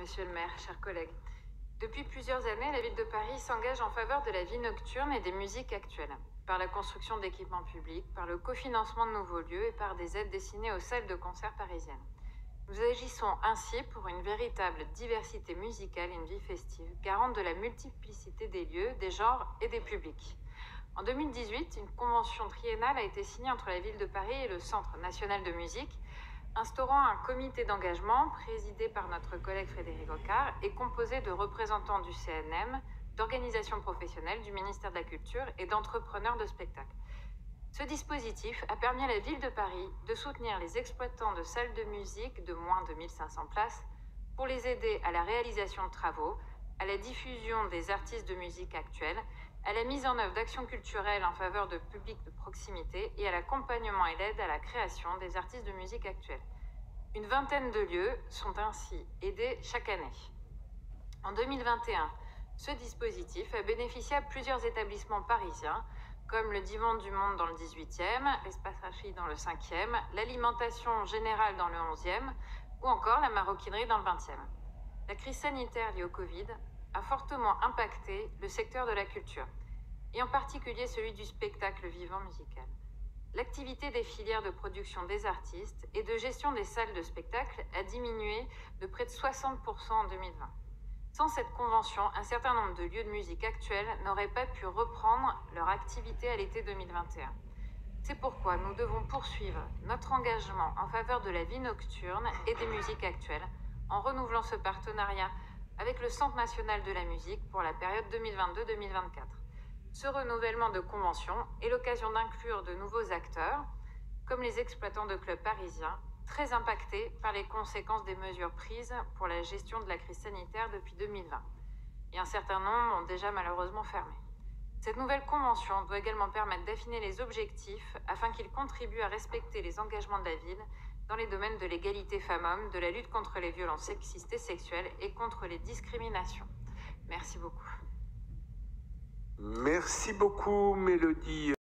Monsieur le maire, chers collègues. Depuis plusieurs années, la ville de Paris s'engage en faveur de la vie nocturne et des musiques actuelles, par la construction d'équipements publics, par le cofinancement de nouveaux lieux et par des aides destinées aux salles de concert parisiennes. Nous agissons ainsi pour une véritable diversité musicale et une vie festive, garante de la multiplicité des lieux, des genres et des publics. En 2018, une convention triennale a été signée entre la ville de Paris et le Centre national de musique, instaurant un comité d'engagement présidé par notre collègue Frédéric Rocard et composé de représentants du CNM, d'organisations professionnelles, du ministère de la Culture et d'entrepreneurs de spectacles. Ce dispositif a permis à la ville de Paris de soutenir les exploitants de salles de musique de moins de 1500 places pour les aider à la réalisation de travaux, à la diffusion des artistes de musique actuels, à la mise en œuvre d'actions culturelles en faveur de publics de proximité et à l'accompagnement et l'aide à la création des artistes de musique actuels. Une vingtaine de lieux sont ainsi aidés chaque année. En 2021, ce dispositif a bénéficié à plusieurs établissements parisiens, comme le Divan du Monde dans le 18e, l'Espace Rachid dans le 5e, l'Alimentation Générale dans le 11e, ou encore la Maroquinerie dans le 20e. La crise sanitaire liée au Covid a fortement impacté le secteur de la culture, et en particulier celui du spectacle vivant musical. L'activité des filières de production des artistes et de gestion des salles de spectacle a diminué de près de 60% en 2020. Sans cette convention, un certain nombre de lieux de musique actuels n'auraient pas pu reprendre leur activité à l'été 2021. C'est pourquoi nous devons poursuivre notre engagement en faveur de la vie nocturne et des musiques actuelles en renouvelant ce partenariat avec le Centre national de la musique pour la période 2022-2024. Ce renouvellement de convention est l'occasion d'inclure de nouveaux acteurs, comme les exploitants de clubs parisiens, très impactés par les conséquences des mesures prises pour la gestion de la crise sanitaire depuis 2020. Et un certain nombre ont déjà malheureusement fermé. Cette nouvelle convention doit également permettre d'affiner les objectifs afin qu'ils contribuent à respecter les engagements de la ville dans les domaines de l'égalité femmes-hommes, de la lutte contre les violences sexistes et sexuelles et contre les discriminations. Merci beaucoup. Merci beaucoup, Mélodie.